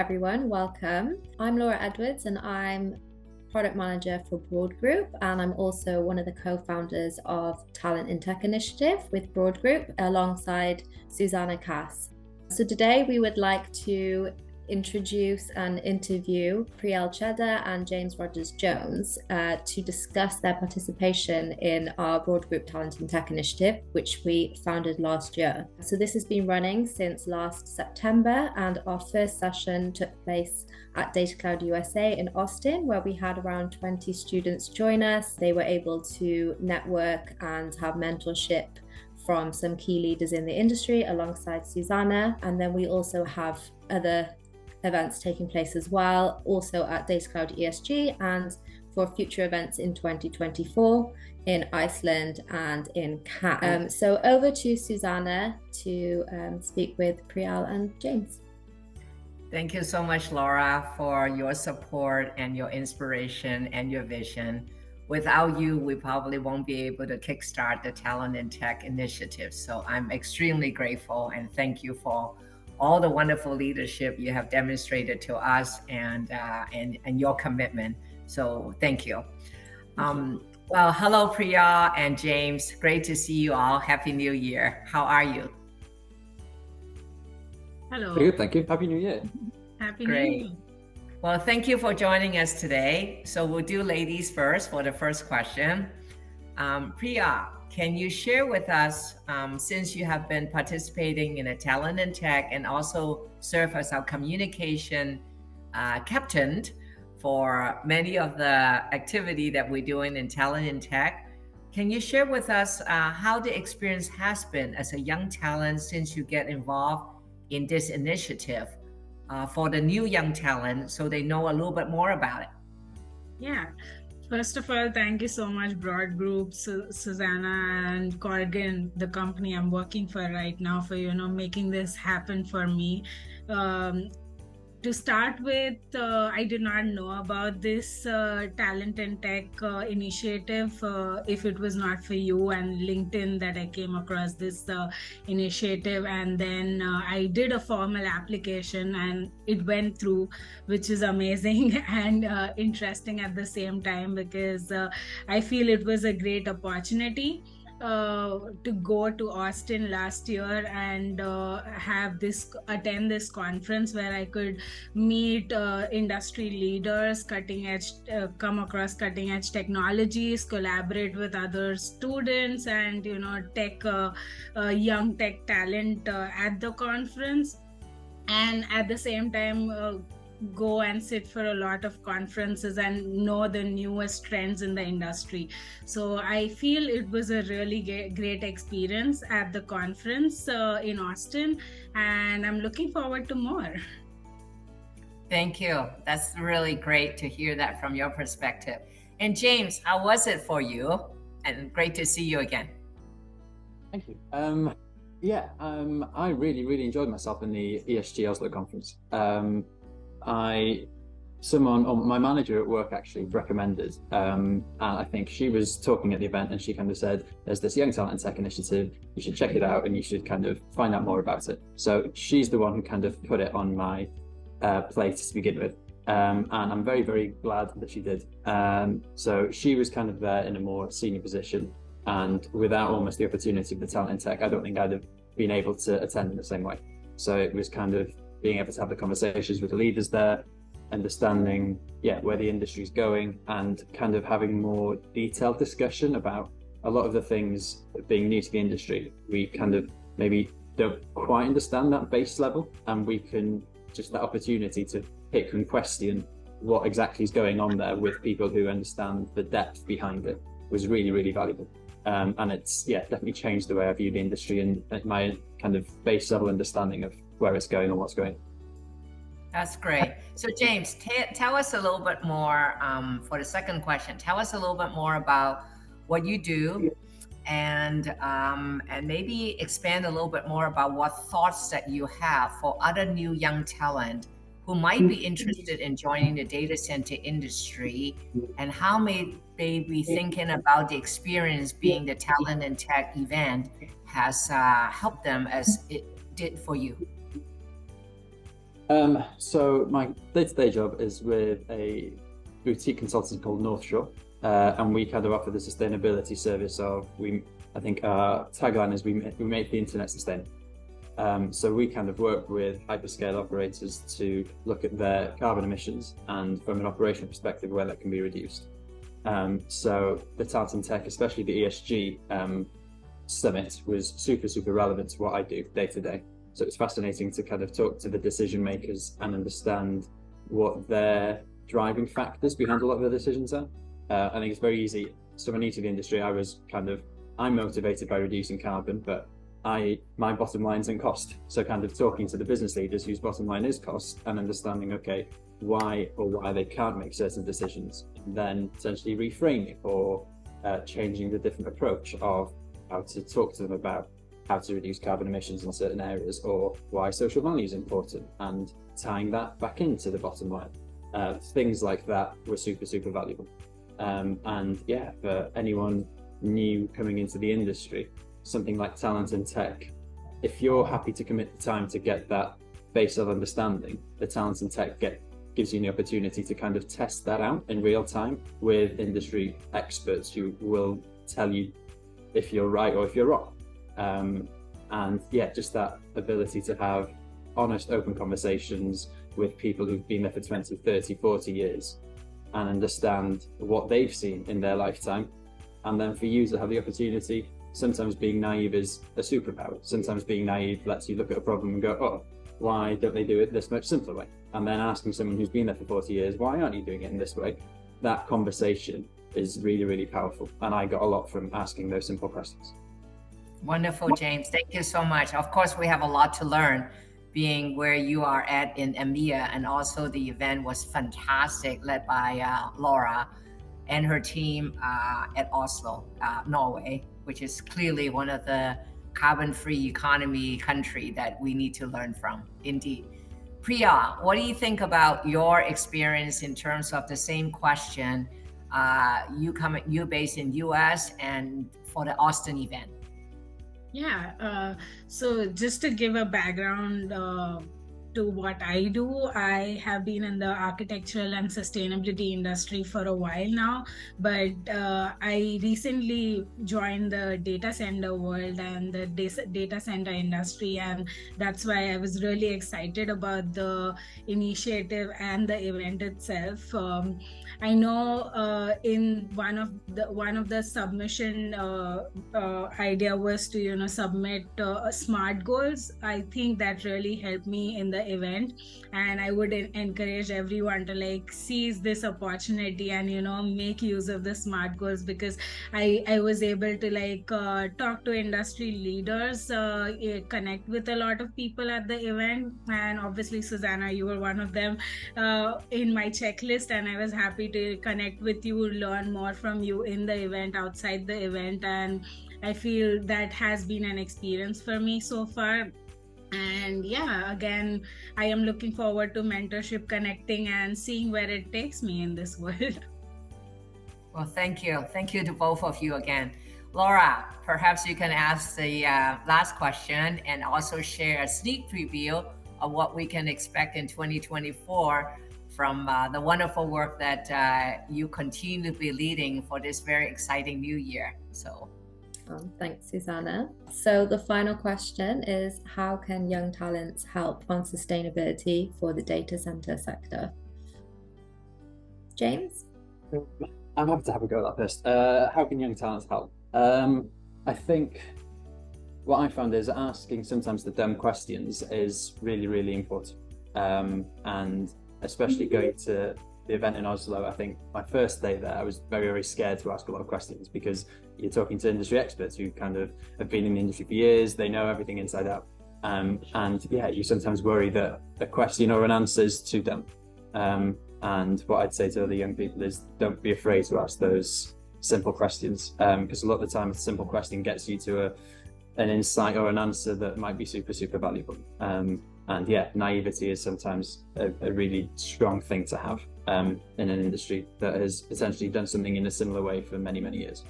everyone, welcome. I'm Laura Edwards and I'm product manager for BroadGroup, and I'm also one of the co-founders of Talent in Tech initiative with BroadGroup alongside Susanna Cass. So today we would like to introduce and interview Priyal Chheda and James Rogers-Jones to discuss their participation in our BroadGroup Talent in Tech initiative, which we founded last year. So this has been running since last September, and our first session took place at Data Cloud USA in Austin, where we had around 20 students join us. They were able to network and have mentorship from some key leaders in the industry alongside Susanna. And then we also have other events taking place as well, also at Data Cloud ESG and for future events in 2024 in Iceland and in Cannes. So over to Susanna to speak with Priyal and James. Thank you so much, Laura, for your support and your inspiration and your vision. Without you, we probably won't be able to kickstart the Talent in Tech initiative. So I'm extremely grateful and thank you for all the wonderful leadership you have demonstrated to us and your commitment. So thank you. Well, hello, Priya and James. Great to see you all. Happy New Year. How are you? Hello. Very good, thank you. Happy New Year. Happy Great. New Year. Well, thank you for joining us today. So we'll do ladies first for the first question. Priya, can you share with us, since you have been participating in a Talent in Tech and also serve as our communication captain for many of the activity that we're doing in Talent in Tech, can you share with us how the experience has been as a young talent since you get involved in this initiative for the new young talent so they know a little bit more about it? Yeah. First of all, thank you so much, BroadGroup, Susanna and Corrigan, the company I'm working for right now, for making this happen for me. To start with, I did not know about this Talent in Tech initiative if it was not for you and LinkedIn that I came across this initiative. And then I did a formal application and it went through, which is amazing and interesting at the same time, because I feel it was a great opportunity to go to Austin last year and attend this conference where I could meet industry leaders, come across cutting edge technologies, collaborate with other students and young tech talent at the conference, and at the same time go and sit for a lot of conferences and know the newest trends in the industry. So I feel it was a really great experience at the conference in Austin, and I'm looking forward to more. Thank you. That's really great to hear that from your perspective. And James, how was it for you? And great to see you again. Thank you. I really enjoyed myself in the ESG Oslo conference. My manager at work actually recommended, and I think she was talking at the event and she kind of said, there's this Young Talent in Tech initiative, you should check it out and you should kind of find out more about it. So she's the one who kind of put it on my plate to begin with. And I'm very glad that she did. So she was kind of there in a more senior position, and without almost the opportunity of the Talent in Tech, I don't think I'd have been able to attend in the same way. So it was kind of being able to have the conversations with the leaders there, understanding where the industry's going, and kind of having more detailed discussion about a lot of the things being new to the industry. We kind of maybe don't quite understand that base level, and we can just that opportunity to pick and question what exactly is going on there with people who understand the depth behind it was really valuable. And it's definitely changed the way I view the industry and my kind of base level understanding of where it's going and what's going. That's great. So James, tell us a little bit more for the second question. Tell us a little bit more about what you do, and maybe expand a little bit more about what thoughts that you have for other new young talent who might be interested in joining the data center industry, and how may they be thinking about the experience being the Talent in Tech event has helped them as it did for you. So my day-to-day job is with a boutique consultancy called North Shore, and we kind of offer the sustainability service of I think our tagline is we make the internet sustainable. So we kind of work with hyperscale operators to look at their carbon emissions and from an operational perspective where that can be reduced. So the Talent and Tech, especially the ESG summit, was super relevant to what I do day to day. So it's fascinating to kind of talk to the decision makers and understand what their driving factors behind a lot of the decisions are. I think it's very easy. So new to the industry, I'm motivated by reducing carbon, but my bottom line isn't cost. So kind of talking to the business leaders whose bottom line is cost and understanding, okay, why they can't make certain decisions, and then potentially reframing or changing the different approach of how to talk to them about how to reduce carbon emissions in certain areas, or why social value is important, and tying that back into the bottom line. Things like that were super valuable. And yeah, for anyone new coming into the industry, something like Talent and Tech, if you're happy to commit the time to get that base of understanding, the Talent and Tech gives you the opportunity to kind of test that out in real time with industry experts who will tell you if you're right or if you're wrong. And yeah, just that ability to have honest, open conversations with people who've been there for 20, 30, 40 years and understand what they've seen in their lifetime. And then for you to have the opportunity, sometimes being naive is a superpower. Sometimes being naive lets you look at a problem and go, oh, why don't they do it this much simpler way? And then asking someone who's been there for 40 years, why aren't you doing it in this way? That conversation is really powerful. And I got a lot from asking those simple questions. Wonderful, James. Thank you so much. Of course, we have a lot to learn being where you are at in EMEA, and also the event was fantastic, led by Laura and her team at Oslo, Norway, which is clearly one of the carbon-free economy country that we need to learn from, indeed. Priya, what do you think about your experience in terms of the same question? You based in US and for the Austin event. Yeah, so just to give a background to what I do, I have been in the architectural and sustainability industry for a while now, but I recently joined the data center world and the data center industry, and that's why I was really excited about the initiative and the event itself. I know in one of the submission idea was to submit SMART goals. I think that really helped me in the event, and I would encourage everyone to seize this opportunity and make use of the SMART goals, because I was able to talk to industry leaders, connect with a lot of people at the event, and obviously Susanna, you were one of them in my checklist, and I was happy to connect with you, learn more from you in the event, outside the event, and I feel that has been an experience for me so far. And yeah, again, I am looking forward to mentorship, connecting, and seeing where it takes me in this world. Well, thank you. Thank you to both of you again. Laura, perhaps you can ask the last question and also share a sneak preview of what we can expect in 2024 from the wonderful work that you continue to be leading for this very exciting new year. So. Thanks, Susanna. So the final question is, how can young talents help on sustainability for the data center sector? James? I'm happy to have a go at that first. How can young talents help? I think what I found is asking sometimes the dumb questions is really important. And especially going to the event in Oslo, I think my first day there, I was very scared to ask a lot of questions, because you're talking to industry experts who kind of have been in the industry for years, they know everything inside out. And yeah, you sometimes worry that a question or an answer is too dumb. And what I'd say to other young people is, don't be afraid to ask those simple questions, because a lot of the time a simple question gets you to an insight or an answer that might be super valuable. And yeah, naivety is sometimes a really strong thing to have in an industry that has essentially done something in a similar way for many years.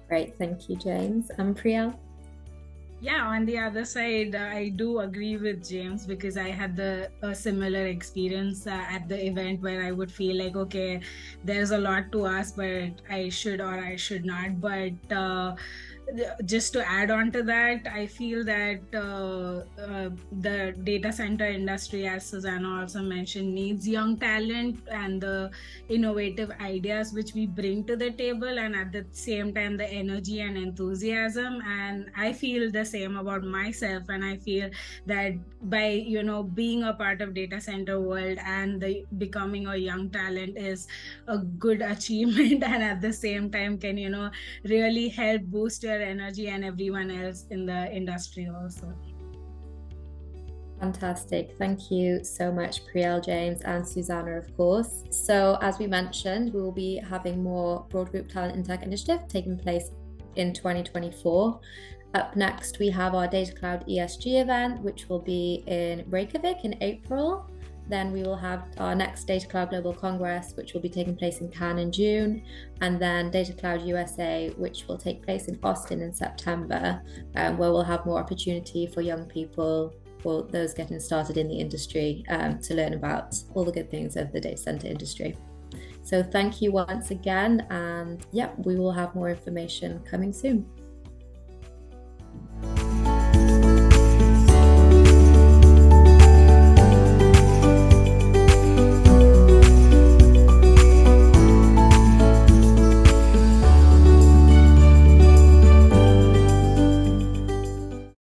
Great, thank you, James. And Priyal? Yeah, on the other side, I do agree with James, because I had a similar experience at the event, where I would feel like, okay, there's a lot to ask, but I should or I should not. But just to add on to that, I feel that the data center industry, as Susanna also mentioned, needs young talent and the innovative ideas which we bring to the table, and at the same time the energy and enthusiasm. And I feel the same about myself, and I feel that by being a part of data center world and becoming a young talent is a good achievement and at the same time can really help boost your energy and everyone else in the industry also. Fantastic. Thank you so much, Priyal, James, and Susanna, of course. So, as we mentioned, we will be having more BroadGroup Talent in Tech Initiative taking place in 2024. Up next, we have our Data Cloud ESG event, which will be in Reykjavik in April. Then we will have our next Data Cloud Global Congress, which will be taking place in Cannes in June, and then Data Cloud USA, which will take place in Austin in September, where we'll have more opportunity for young people or those getting started in the industry to learn about all the good things of the data center industry. So thank you once again, and yeah, we will have more information coming soon.